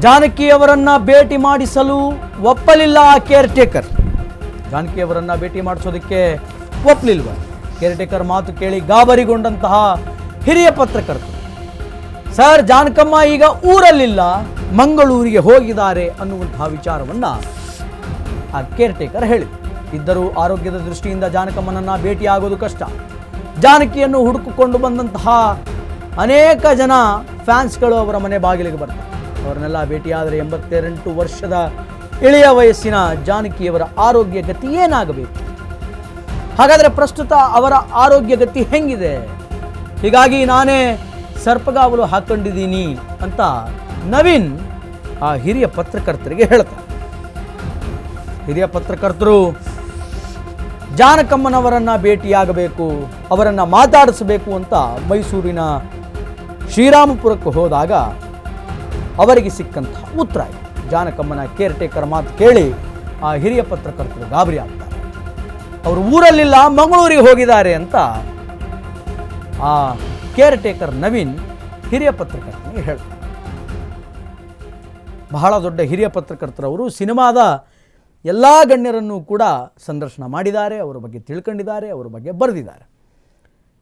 ಜಾನಕಿಯವರನ್ನ ಭೇಟಿ ಮಾಡಿಸಲು ಒಪ್ಪಲಿಲ್ಲ ಕೇರ್ ಟೇಕರ್. ಜಾನಕಿಯವರನ್ನ ಭೇಟಿ ಮಾಡಿಸೋದಕ್ಕೆ ಒಪ್ಪಲಿಲ್ವ? ಕೇರ್ ಟೇಕರ್ ಮಾತು ಕೇಳಿ ಗಾಬರಿಗೊಂಡಂತಹ ಹಿರಿಯ ಪತ್ರಕರ್ತರು, ಸರ್ ಜಾನಕಮ್ಮ ಈಗ ಊರಲ್ಲಿಲ್ಲ, ಮಂಗಳೂರಿಗೆ ಹೋಗಿದ್ದಾರೆ ಅನ್ನುವಂತಹ ವಿಚಾರವನ್ನ ಆ ಕೇರ್ ಟೇಕರ್ ಹೇಳಿದರು. ಇದ್ದರೂ ಆರೋಗ್ಯದ ದೃಷ್ಟಿಯಿಂದ ಜಾನಕಮ್ಮನನ್ನ ಭೇಟಿಯಾಗೋದು ಕಷ್ಟ. ಜಾನಕಿಯನ್ನು ಹುಡುಕಿಕೊಂಡು ಬಂದಂತಹ ಅನೇಕ ಜನ ಫ್ಯಾನ್ಸ್ಗಳು ಅವರ ಮನೆ ಬಾಗಿಲಿಗೆ ಬರ್ತಾರೆ. ಅವರನ್ನೆಲ್ಲ ಭೇಟಿಯಾದರೆ 88 ವರ್ಷದ ಇಳಿಯ ವಯಸ್ಸಿನ ಜಾನಕಿಯವರ ಆರೋಗ್ಯ ಗತಿ ಏನಾಗಬೇಕು? ಹಾಗಾದರೆ ಪ್ರಸ್ತುತ ಅವರ ಆರೋಗ್ಯ ಗತಿ ಹೆಂಗಿದೆ? ಹೀಗಾಗಿ ನಾನೇ ಸರ್ಪಗಾವಲು ಹಾಕೊಂಡಿದ್ದೀನಿ ಅಂತ ನವೀನ್ ಆ ಹಿರಿಯ ಪತ್ರಕರ್ತರಿಗೆ ಹೇಳ್ತಾರೆ. ಹಿರಿಯ ಪತ್ರಕರ್ತರು ಜಾನಕಮ್ಮನವರನ್ನ ಭೇಟಿಯಾಗಬೇಕು, ಅವರನ್ನು ಮಾತಾಡಿಸಬೇಕು ಅಂತ ಮೈಸೂರಿನ ಶ್ರೀರಾಮಪುರಕ್ಕೆ ಹೋದಾಗ ಅವರಿಗೆ ಸಿಕ್ಕಂತಹ ಉತ್ತರ ಇದೆ. ಜಾನಕಮ್ಮನ ಕೇರ್ ಟೇಕರ್ ಮಾತು ಕೇಳಿ ಆ ಹಿರಿಯ ಪತ್ರಕರ್ತರು ಗಾಬರಿ ಆಗ್ತಾರೆ. ಅವರು ಊರಲ್ಲಿಲ್ಲ, ಮಂಗಳೂರಿಗೆ ಹೋಗಿದ್ದಾರೆ ಅಂತ ಆ ಕೇರ್ ಟೇಕರ್ ನವೀನ್ ಹಿರಿಯ ಪತ್ರಕರ್ತನಿಗೆ ಹೇಳ್ತಾರೆ. ಬಹಳ ದೊಡ್ಡ ಹಿರಿಯ ಪತ್ರಕರ್ತರವರು ಸಿನಿಮಾದ ಎಲ್ಲ ಗಣ್ಯರನ್ನು ಕೂಡ ಸಂದರ್ಶನ ಮಾಡಿದ್ದಾರೆ, ಅವರ ಬಗ್ಗೆ ತಿಳ್ಕೊಂಡಿದ್ದಾರೆ, ಅವರ ಬಗ್ಗೆ ಬರೆದಿದ್ದಾರೆ.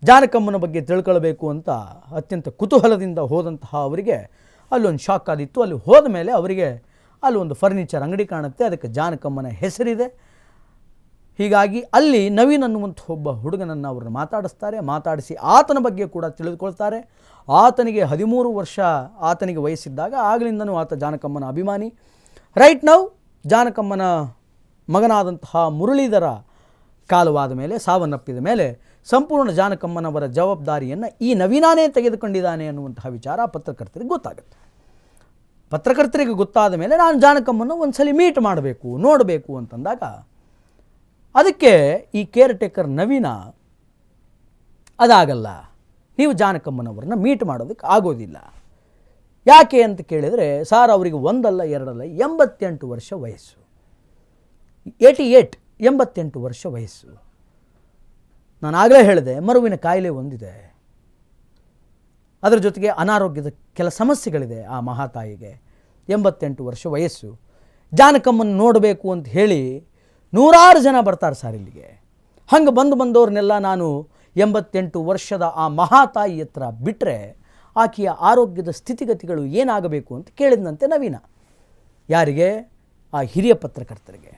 ಜಾನಕಮ್ಮನ ಬಗ್ಗೆ ತಿಳ್ಕೊಳ್ಬೇಕು ಅಂತ ಅತ್ಯಂತ ಕುತೂಹಲದಿಂದ ಹೋದಂತಹ ಅವರಿಗೆ ಅಲ್ಲೊಂದು ಶಾಕ್ ಆದಿತ್ತು. ಅಲ್ಲಿ ಹೋದ ಮೇಲೆ ಅವರಿಗೆ ಅಲ್ಲೊಂದು ಫರ್ನಿಚರ್ ಅಂಗಡಿ ಕಾಣುತ್ತೆ, ಅದಕ್ಕೆ ಜಾನಕಮ್ಮನ ಹೆಸರಿದೆ. ಹೀಗಾಗಿ ಅಲ್ಲಿ ನವೀನ್ ಅನ್ನುವಂಥ ಒಬ್ಬ ಹುಡುಗನನ್ನು ಅವ್ರನ್ನ ಮಾತಾಡಿಸ್ತಾರೆ. ಮಾತಾಡಿಸಿ ಆತನ ಬಗ್ಗೆ ಕೂಡ ತಿಳಿದುಕೊಳ್ತಾರೆ. ಆತನಿಗೆ 13 ವರ್ಷ ಆತನಿಗೆ ವಯಸ್ಸಿದ್ದಾಗ ಆಗಲಿಂದನೂ ಆತ ಜಾನಕಮ್ಮನ ಅಭಿಮಾನಿ. ರೈಟ್ ನೌ ಜಾನಕಮ್ಮನ ಮಗನಾದಂತಹ ಮುರಳೀಧರ ಕಾಲವಾದ ಮೇಲೆ, ಸಾವನ್ನಪ್ಪಿದ ಮೇಲೆ ಸಂಪೂರ್ಣ ಜಾನಕಮ್ಮನವರ ಜವಾಬ್ದಾರಿಯನ್ನು ಈ ನವೀನಾನೇ ತೆಗೆದುಕೊಂಡಿದ್ದಾನೆ ಅನ್ನುವಂತಹ ವಿಚಾರ ಪತ್ರಕರ್ತರಿಗೆ ಗೊತ್ತಾಗುತ್ತೆ. ಪತ್ರಕರ್ತರಿಗೆ ಗೊತ್ತಾದ ಮೇಲೆ ನಾನು ಜಾನಕಮ್ಮನ ಒಂದ್ಸಲಿ ಮೀಟ್ ಮಾಡಬೇಕು, ನೋಡಬೇಕು ಅಂತಂದಾಗ ಅದಕ್ಕೆ ಈ ಕೇರ್ ಟೇಕರ್ ನವೀನ ಅದಾಗಲ್ಲ, ನೀವು ಜಾನಕಮ್ಮನವ್ರನ್ನ ಮೀಟ್ ಮಾಡೋದಕ್ಕೆ ಆಗೋದಿಲ್ಲ. ಯಾಕೆ ಅಂತ ಕೇಳಿದರೆ, ಸಾರ್ ಅವರಿಗೆ ಒಂದಲ್ಲ ಎರಡಲ್ಲ 88 ವರ್ಷ ವಯಸ್ಸು. 88 ವರ್ಷ ವಯಸ್ಸು. ನಾನು ಆಗಲೇ ಹೇಳಿದೆ, ಮರುವಿನ ಕಾಯಿಲೆ ಒಂದಿದೆ, ಅದರ ಜೊತೆಗೆ ಅನಾರೋಗ್ಯದ ಕೆಲ ಸಮಸ್ಯೆಗಳಿದೆ ಆ ಮಹಾತಾಯಿಗೆ. 88 ವರ್ಷ ವಯಸ್ಸು. ಜಾನಕಮ್ಮನ ನೋಡಬೇಕು ಅಂತ ಹೇಳಿ 100 ಜನ ಬರ್ತಾರೆ ಸರ್ ಇಲ್ಲಿಗೆ. ಹಂಗೆ ಬಂದವ್ರನ್ನೆಲ್ಲ ನಾನು 88 ವರ್ಷದ ಆ ಮಹಾತಾಯಿ ಹತ್ರ ಬಿಟ್ಟರೆ ಆಕೆಯ ಆರೋಗ್ಯದ ಸ್ಥಿತಿಗತಿಗಳು ಏನಾಗಬೇಕು ಅಂತ ಕೇಳಿದಂತೆ ನವೀನ. ಯಾರಿಗೆ? ಆ ಹಿರಿಯ ಪತ್ರಕರ್ತರಿಗೆ.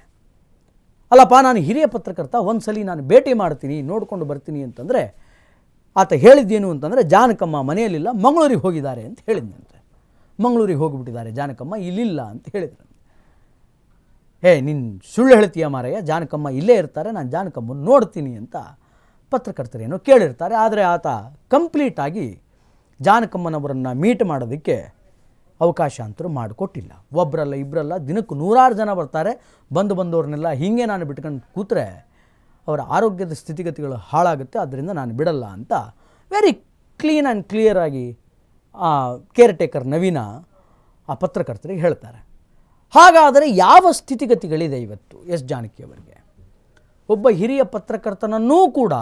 ಅಲ್ಲಪ್ಪ, ನಾನು ಹಿರಿಯ ಪತ್ರಕರ್ತ, ಒಂದ್ಸಲಿ ನಾನು ಭೇಟಿ ಮಾಡ್ತೀನಿ, ನೋಡ್ಕೊಂಡು ಬರ್ತೀನಿ ಅಂತಂದರೆ ಆತ ಹೇಳಿದ್ದೇನು ಅಂತಂದರೆ, ಜಾನಕಮ್ಮ ಮನೆಯಲ್ಲಿಲ್ಲ, ಮಂಗಳೂರಿಗೆ ಹೋಗಿದ್ದಾರೆ ಅಂತ ಹೇಳಿದ್ನಂತೆ. ಮಂಗಳೂರಿಗೆ ಹೋಗಿಬಿಟ್ಟಿದ್ದಾರೆ ಜಾನಕಮ್ಮ, ಇಲ್ಲಿಲ್ಲ ಅಂತ ಹೇಳಿದ್ರು. ನೀನು ಸುಳ್ಳು ಹೇಳ್ತೀಯ ಮಾರಯ್ಯ, ಜಾನಕಮ್ಮ ಇಲ್ಲೇ ಇರ್ತಾರೆ, ನಾನು ಜಾನಕಮ್ಮನ ನೋಡ್ತೀನಿ ಅಂತ ಪತ್ರಕರ್ತರೇನೋ ಕೇಳಿರ್ತಾರೆ. ಆದರೆ ಆತ ಕಂಪ್ಲೀಟಾಗಿ ಜಾನಕಮ್ಮನವರನ್ನು ಮೀಟ್ ಮಾಡೋದಕ್ಕೆ ಅವಕಾಶ ಅಂತರೂ ಮಾಡಿಕೊಟ್ಟಿಲ್ಲ. ಒಬ್ಬರಲ್ಲ ಇಬ್ಬರಲ್ಲ, ದಿನಕ್ಕೂ 100 ಜನ ಬರ್ತಾರೆ. ಬಂದವ್ರನ್ನೆಲ್ಲ ಹೀಗೆ ನಾನು ಬಿಟ್ಕೊಂಡು ಕೂತ್ರೆ ಅವರ ಆರೋಗ್ಯದ ಸ್ಥಿತಿಗತಿಗಳು ಹಾಳಾಗುತ್ತೆ, ಆದ್ದರಿಂದ ನಾನು ಬಿಡಲ್ಲ ಅಂತ ವೆರಿ ಕ್ಲೀನ್ ಆ್ಯಂಡ್ ಕ್ಲಿಯರಾಗಿ ಆ ಕೇರ್ ಟೇಕರ್ ನವೀನ ಆ ಪತ್ರಕರ್ತರಿಗೆ ಹೇಳ್ತಾರೆ. ಹಾಗಾದರೆ ಯಾವ ಸ್ಥಿತಿಗತಿಗಳಿದೆ ಇವತ್ತು ಎಸ್ ಜಾನಕಿಯವರಿಗೆ? ಒಬ್ಬ ಹಿರಿಯ ಪತ್ರಕರ್ತನನ್ನೂ ಕೂಡ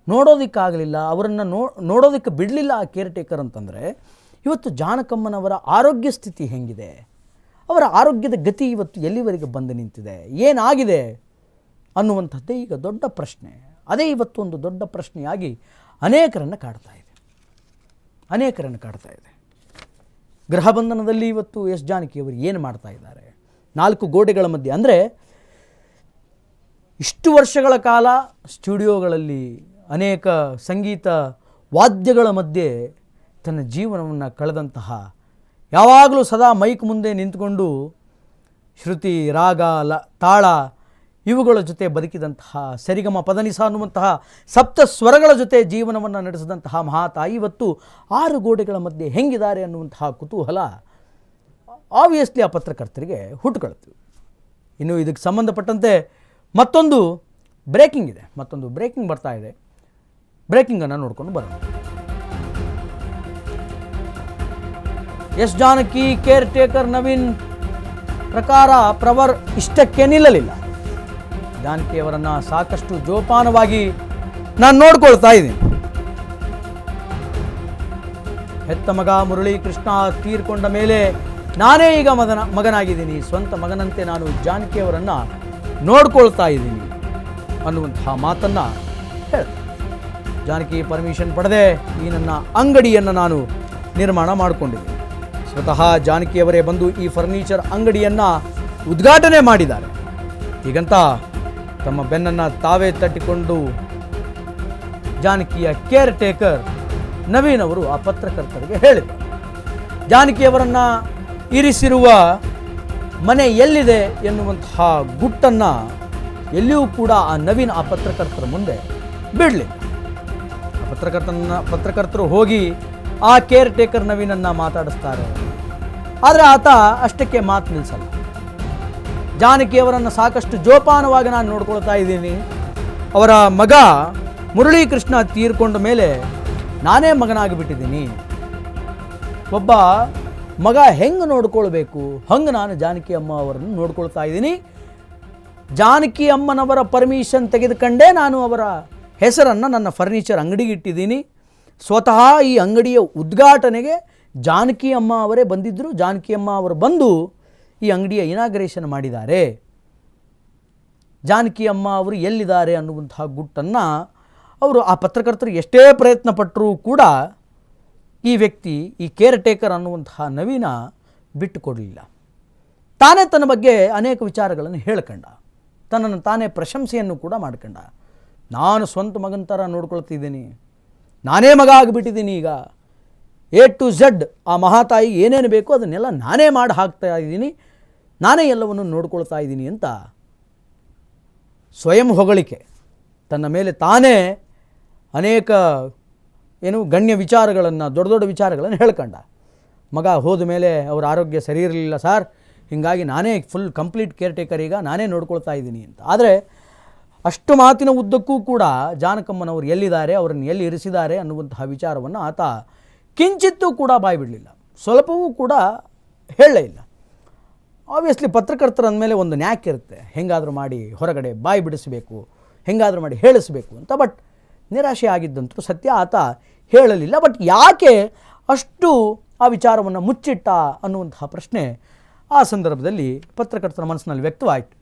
ನೋಡೋದಕ್ಕಾಗಲಿಲ್ಲ, ಅವರನ್ನು ನೋಡೋದಕ್ಕೆ ಬಿಡಲಿಲ್ಲ ಆ ಕೇರ್ ಟೇಕರ್ ಅಂತಂದರೆ ಇವತ್ತು ಜಾನಕಮ್ಮನವರ ಆರೋಗ್ಯ ಸ್ಥಿತಿ ಹೆಂಗಿದೆ? ಅವರ ಆರೋಗ್ಯದ ಗತಿ ಇವತ್ತು ಎಲ್ಲಿವರೆಗೆ ಬಂದು ನಿಂತಿದೆ, ಏನಾಗಿದೆ ಅನ್ನುವಂಥದ್ದೇ ಈಗ ದೊಡ್ಡ ಪ್ರಶ್ನೆ. ಅದೇ ಇವತ್ತು ಒಂದು ದೊಡ್ಡ ಪ್ರಶ್ನೆಯಾಗಿ ಅನೇಕರನ್ನು ಕಾಡ್ತಾ ಇದೆ. ಗೃಹ ಬಂಧನದಲ್ಲಿ ಇವತ್ತು ಎಸ್ ಜಾನಕಿಯವರು ಏನು ಮಾಡ್ತಾ ಇದ್ದಾರೆ? 4 ಗೋಡೆಗಳ ಮಧ್ಯೆ, ಅಂದರೆ ಇಷ್ಟು ವರ್ಷಗಳ ಕಾಲ ಸ್ಟುಡಿಯೋಗಳಲ್ಲಿ ಅನೇಕ ಸಂಗೀತ ವಾದ್ಯಗಳ ಮಧ್ಯೆ ತನ್ನ ಜೀವನವನ್ನು ಕಳೆದಂತಹ, ಯಾವಾಗಲೂ ಸದಾ ಮೈಕ್ ಮುಂದೆ ನಿಂತುಕೊಂಡು ಶ್ರುತಿ, ರಾಗ, ತಾಳ ಇವುಗಳ ಜೊತೆ ಬದುಕಿದಂತಹ, ಸರಿಗಮ ಪದನಿಸ ಅನ್ನುವಂತಹ ಸಪ್ತ ಸ್ವರಗಳ ಜೊತೆ ಜೀವನವನ್ನು ನಡೆಸಿದಂತಹ ಮಹಾತಾಯಿ ಇವತ್ತು 6 ಗೋಡೆಗಳ ಮಧ್ಯೆ ಹೆಂಗಿದ್ದಾರೆ ಅನ್ನುವಂತಹ ಕುತೂಹಲ ಆಬ್ವಿಯಸ್ಲಿ ಆ ಪತ್ರಕರ್ತರಿಗೆ ಹುಟ್ಟುಕೊಳ್ತೀವಿ. ಇನ್ನು ಇದಕ್ಕೆ ಸಂಬಂಧಪಟ್ಟಂತೆ ಮತ್ತೊಂದು ಬ್ರೇಕಿಂಗ್ ಬರ್ತಾ ಇದೆ. ಬ್ರೇಕಿಂಗನ್ನು ನೋಡ್ಕೊಂಡು ಬರೋಣ. S Janaki caretaker Naveen ಪ್ರಕಾರ ಪ್ರವರ್ ಇಷ್ಟಕ್ಕೆ ನಿಲ್ಲಲಿಲ್ಲ. ಜಾನಕಿಯವರನ್ನು ಸಾಕಷ್ಟು ಜೋಪಾನವಾಗಿ ನಾನು ನೋಡ್ಕೊಳ್ತಾ ಇದ್ದೀನಿ. ಹೆತ್ತ ಮಗ ಮುರಳಿ ಕೃಷ್ಣ ತೀರ್ಕೊಂಡ ಮೇಲೆ ನಾನೇ ಈಗ ಮಗನಾಗಿದ್ದೀನಿ, ಸ್ವಂತ ಮಗನಂತೆ ನಾನು ಜಾನಕಿಯವರನ್ನು ನೋಡ್ಕೊಳ್ತಾ ಇದ್ದೀನಿ ಅನ್ನುವಂತಹ ಮಾತನ್ನು ಹೇಳ್ತಾರೆ. ಜಾನಕಿ ಪರ್ಮಿಷನ್ ಪಡೆದೇ ಈ ನನ್ನ ಅಂಗಡಿಯನ್ನು ನಾನು ನಿರ್ಮಾಣ ಮಾಡಿಕೊಂಡಿದ್ದೀನಿ. ಸ್ವತಃ ಜಾನಕಿಯವರೇ ಬಂದು ಈ ಫರ್ನಿಚರ್ ಅಂಗಡಿಯನ್ನು ಉದ್ಘಾಟನೆ ಮಾಡಿದ್ದಾರೆ. ಹೀಗಂತ ತಮ್ಮ ಬೆನ್ನನ್ನು ತಾವೇ ತಟ್ಟಿಕೊಂಡು ಜಾನಕಿಯ ಕೇರ್ ಟೇಕರ್ ನವೀನ್ ಅವರು ಆ ಪತ್ರಕರ್ತರಿಗೆ ಹೇಳಿದರು. ಜಾನಕಿಯವರನ್ನು ಇರಿಸಿರುವ ಮನೆ ಎಲ್ಲಿದೆ ಎನ್ನುವಂತಹ ಗುಟ್ಟನ್ನು ಎಲ್ಲಿಯೂ ಕೂಡ ಆ ನವೀನ್ ಆ ಪತ್ರಕರ್ತರ ಮುಂದೆ ಬಿಡಲಿಲ್ಲ. ಪತ್ರಕರ್ತರು ಹೋಗಿ ಆ ಕೇರ್ ಟೇಕರ್ ನವೀನನ್ನು ಮಾತಾಡಿಸ್ತಾರೆ. ಆದರೆ ಆತ ಅಷ್ಟಕ್ಕೆ ಮಾತು ನಿಲ್ಲಿಸಲ್ಲ. ಜಾನಕಿಯವರನ್ನು ಸಾಕಷ್ಟು ಜೋಪಾನವಾಗಿ ನಾನು ನೋಡ್ಕೊಳ್ತಾ ಇದ್ದೀನಿ. ಅವರ ಮಗ ಮುರಳೀಕೃಷ್ಣ ತೀರ್ಕೊಂಡ ಮೇಲೆ ನಾನೇ ಮಗನಾಗಿಬಿಟ್ಟಿದ್ದೀನಿ. ಒಬ್ಬ ಮಗ ಹೆಂಗೆ ನೋಡ್ಕೊಳ್ಬೇಕು ಹಂಗೆ ನಾನು ಜಾನಕಿ ಅಮ್ಮ ಅವರನ್ನು ನೋಡ್ಕೊಳ್ತಾ ಇದ್ದೀನಿ. ಜಾನಕಿ ಅಮ್ಮನವರ ಪರ್ಮಿಷನ್ ತೆಗೆದುಕೊಂಡೇ ನಾನು ಅವರ ಹೆಸರನ್ನು ನನ್ನ ಫರ್ನಿಚರ್ ಅಂಗಡಿಗೆ ಇಟ್ಟಿದ್ದೀನಿ. ಸ್ವತಃ ಈ ಅಂಗಡಿಯ ಉದ್ಘಾಟನೆಗೆ ಜಾನಕಿ ಅಮ್ಮ ಅವರೇ ಬಂದಿದ್ದರು. ಜಾನಕಿ ಅಮ್ಮ ಅವರು ಬಂದು ಈ ಅಂಗಡಿಯ ಇನಾಗ್ರೇಷನ್ ಮಾಡಿದ್ದಾರೆ. ಜಾನಕಿ ಅಮ್ಮ ಅವರು ಎಲ್ಲಿದ್ದಾರೆ ಅನ್ನುವಂತಹ ಗುಟ್ಟನ್ನು ಅವರು ಆ ಪತ್ರಕರ್ತರು ಎಷ್ಟೇ ಪ್ರಯತ್ನ ಪಟ್ಟರೂ ಕೂಡ ಈ ವ್ಯಕ್ತಿ, ಈ ಕೇರ್ ಟೇಕರ್ ಅನ್ನುವಂತಹ ನವೀನ ಬಿಟ್ಟುಕೊಡಲಿಲ್ಲ. ತಾನೇ ತನ್ನ ಬಗ್ಗೆ ಅನೇಕ ವಿಚಾರಗಳನ್ನು ಹೇಳ್ಕೊಂಡ, ತನ್ನನ್ನು ತಾನೇ ಪ್ರಶಂಸೆಯನ್ನು ಕೂಡ ಮಾಡ್ಕೊಂಡ. ನಾನು ಸ್ವಂತ ಮಗನ ಥರ ನೋಡ್ಕೊಳ್ತಿದ್ದೀನಿ, ನಾನೇ ಮಗ ಆಗಿಬಿಟ್ಟಿದ್ದೀನಿ. ಈಗ A to Z ಆ ಮಹಾತಾಯಿ ಏನೇನು ಬೇಕೋ ಅದನ್ನೆಲ್ಲ ನಾನೇ ಮಾಡಿ ಹಾಕ್ತಾ ಇದ್ದೀನಿ, ನಾನೇ ಎಲ್ಲವನ್ನು ನೋಡ್ಕೊಳ್ತಾ ಇದ್ದೀನಿ ಅಂತ ಸ್ವಯಂ ಹೊಗಳಿಕೆ, ತನ್ನ ಮೇಲೆ ತಾನೇ ಅನೇಕ ಗಣ್ಯ ವಿಚಾರಗಳನ್ನು, ದೊಡ್ಡ ದೊಡ್ಡ ವಿಚಾರಗಳನ್ನು ಹೇಳ್ಕೊಂಡ. ಮಗ ಹೋದ ಮೇಲೆ ಅವರ ಆರೋಗ್ಯ ಸರಿ ಇರಲಿಲ್ಲ ಸರ್, ಹೀಗಾಗಿ ನಾನೇ ಫುಲ್ ಕಂಪ್ಲೀಟ್ ಕೇರ್ ಟೇಕರ್, ಈಗ ನಾನೇ ನೋಡ್ಕೊಳ್ತಾ ಇದ್ದೀನಿ ಅಂತ. ಆದರೆ ಅಷ್ಟು ಮಾತಿನ ಉದ್ದಕ್ಕೂ ಕೂಡ ಜಾನಕಮ್ಮನವರು ಎಲ್ಲಿದ್ದಾರೆ, ಅವರನ್ನು ಎಲ್ಲಿ ಇರಿಸಿದ್ದಾರೆ ಅನ್ನುವಂತಹ ವಿಚಾರವನ್ನು ಆತ ಕಿಂಚಿತ್ತೂ ಕೂಡ ಬಾಯಿ ಬಿಡಲಿಲ್ಲ, ಸ್ವಲ್ಪವೂ ಕೂಡ ಹೇಳಲೇ ಇಲ್ಲ. ಆಬ್ವಿಯಸ್ಲಿ ಪತ್ರಕರ್ತರ ಅಂದಮೇಲೆ ಒಂದು ನ್ಯಾಕ್ ಇರುತ್ತೆ, ಹೆಂಗಾದರೂ ಮಾಡಿ ಹೊರಗಡೆ ಬಾಯಿ ಬಿಡಿಸಬೇಕು, ಹೆಂಗಾದರೂ ಮಾಡಿ ಹೇಳಿಸಬೇಕು ಅಂತ. ಬಟ್ ನಿರಾಶೆ ಆಗಿದ್ದಂತೂ ಸತ್ಯ, ಆತ ಹೇಳಲಿಲ್ಲ. ಬಟ್ ಯಾಕೆ ಅಷ್ಟು ಆ ವಿಚಾರವನ್ನು ಮುಚ್ಚಿಟ್ಟ ಅನ್ನುವಂತಹ ಪ್ರಶ್ನೆ ಆ ಸಂದರ್ಭದಲ್ಲಿ ಪತ್ರಕರ್ತರ ಮನಸ್ಸಿನಲ್ಲಿ ವ್ಯಕ್ತವಾಯಿತು.